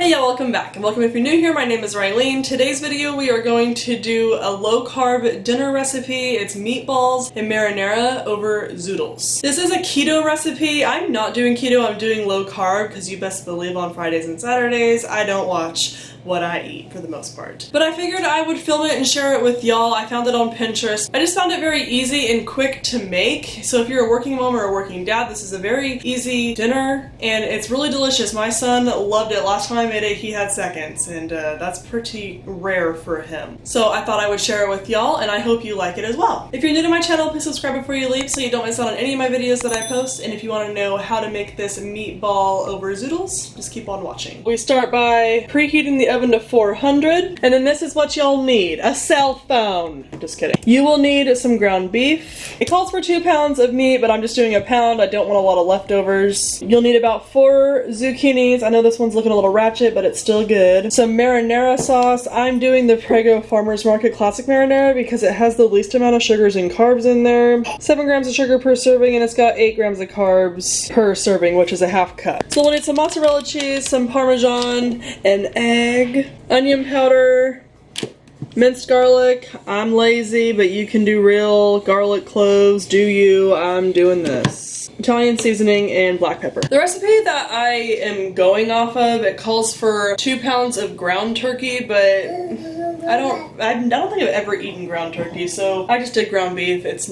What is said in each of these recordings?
Hey y'all, welcome back, and welcome if you're new here. My name is Rylene. Today's video we are going to do a low-carb dinner recipe. It's meatballs and marinara over Zoodles. This is a keto recipe. I'm not doing keto, I'm doing low-carb because you best believe on Fridays and Saturdays I don't watch what I eat for the most part. But I figured I would film it and share it with y'all. I found it on Pinterest. I just found it very easy and quick to make. So if you're a working mom or a working dad, this is a very easy dinner and it's really delicious. My son loved it. Last time I made it, he had seconds, and that's pretty rare for him. So I thought I would share it with y'all, and I hope you like it as well. If you're new to my channel, please subscribe before you leave so you don't miss out on any of my videos that I post. And if you want to know how to make this meatball over Zoodles, just keep on watching. We start by preheating the oven to 400, and then this is what y'all need: a cell phone. I'm just kidding. You will need some ground beef. It calls for 2 pounds of meat, but I'm just doing a pound. I don't want a lot of leftovers. You'll need about 4 zucchinis. I know this one's looking a little ratchet, but it's still good. Some marinara sauce. I'm doing the Prego Farmers Market Classic Marinara because it has the least amount of sugars and carbs in there. 7 grams of sugar per serving, and it's got 8 grams of carbs per serving, which is a half cup. So we'll need some mozzarella cheese, some Parmesan, an egg, onion powder, minced garlic. I'm lazy, but you can do real garlic cloves. Do you? I'm doing this. Italian seasoning and black pepper. The recipe that I am going off of, it calls for 2 pounds of ground turkey, but I don't think I've ever eaten ground turkey, so I just did ground beef. It's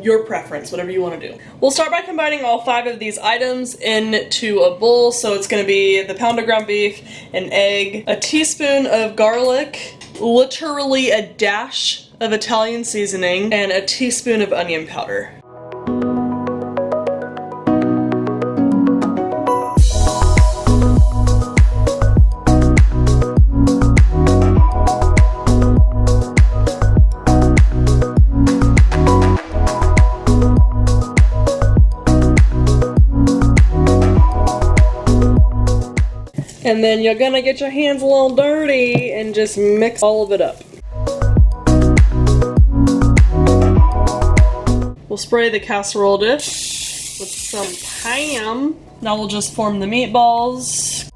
your preference, whatever you want to do. We'll start by combining all 5 of these items into a bowl. So it's going to be the pound of ground beef, an egg, a teaspoon of garlic, literally a dash of Italian seasoning, and a teaspoon of onion powder. And then you're gonna get your hands a little dirty and just mix all of it up. We'll spray the casserole dish with some ham. Now we'll just form the meatballs.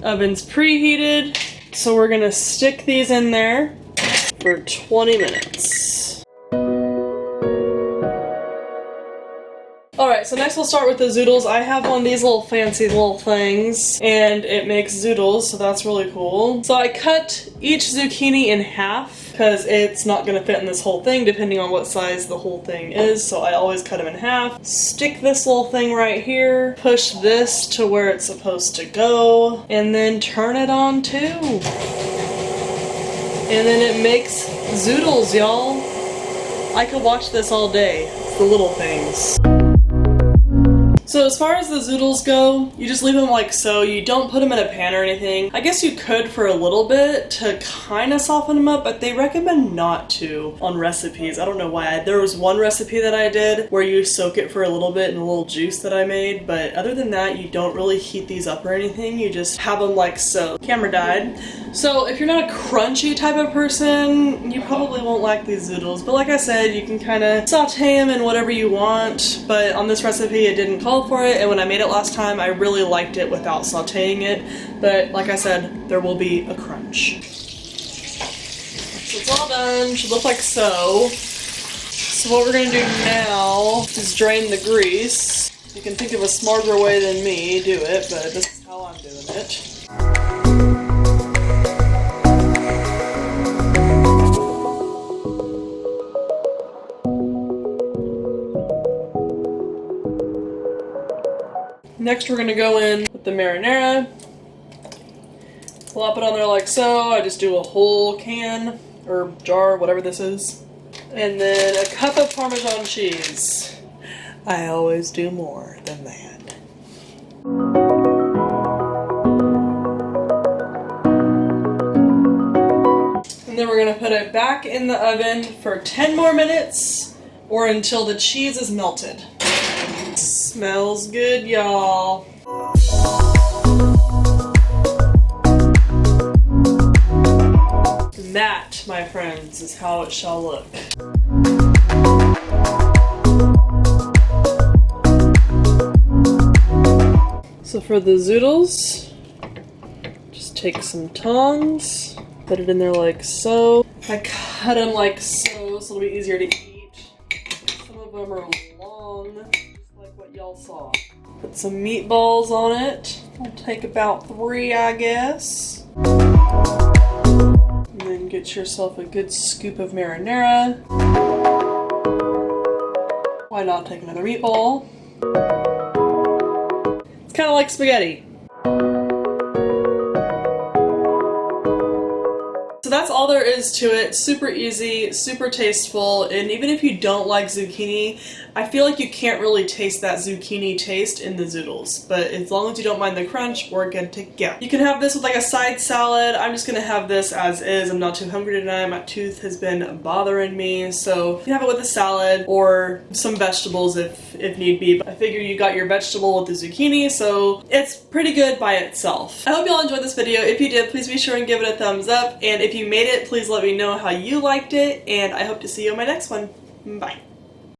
Oven's preheated, so we're gonna stick these in there for 20 minutes. Alright, so next we'll start with the Zoodles. I have one of these little fancy little things, and it makes Zoodles, so that's really cool. So I cut each zucchini in half, because it's not going to fit in this whole thing depending on what size the whole thing is, so I always cut them in half. Stick this little thing right here, push this to where it's supposed to go, and then turn it on too. And then it makes Zoodles, y'all. I could watch this all day. It's the little things. So as far as the Zoodles go, you just leave them like so. You don't put them in a pan or anything. I guess you could for a little bit to kind of soften them up, but they recommend not to on recipes. I don't know why. There was one recipe that I did where you soak it for a little bit in a little juice that I made, but other than that, you don't really heat these up or anything. You just have them like so. Camera died. So if you're not a crunchy type of person, you probably won't like these Zoodles, but like I said, you can kind of saute them in whatever you want, but on this recipe, it didn't call for it, and when I made it last time I really liked it without sauteing it, but like I said, there will be a crunch. So it's all done. Should look like so. So what we're gonna do now is drain the grease. You can think of a smarter way than me do it, but this is how I'm doing it. Next we're going to go in with the marinara, plop it on there like so. I just do a whole can or jar, whatever this is. And then a cup of Parmesan cheese. I always do more than that. And then we're going to put it back in the oven for 10 more minutes or until the cheese is melted. Smells good, y'all. This is how it shall look. So for the zoodles, just take some tongs, put it in there like so. I cut them like so it'll be easier to eat. Some of them are long, just like what y'all saw. Put some meatballs on it. I'll take about 3, I guess. And then get yourself a good scoop of marinara. Why not take another meatball? It's kind of like spaghetti. So that's all there is to it. Super easy, super tasteful, and even if you don't like zucchini, I feel like you can't really taste that zucchini taste in the zoodles, but as long as you don't mind the crunch, we're good to go. You can have this with like a side salad. I'm just gonna have this as is. I'm not too hungry tonight. My tooth has been bothering me, so you can have it with a salad or some vegetables if need be. But I figure you got your vegetable with the zucchini, so it's pretty good by itself. I hope y'all enjoyed this video. If you did, please be sure and give it a thumbs up, and if you made it, please let me know how you liked it, and I hope to see you in my next one. Bye.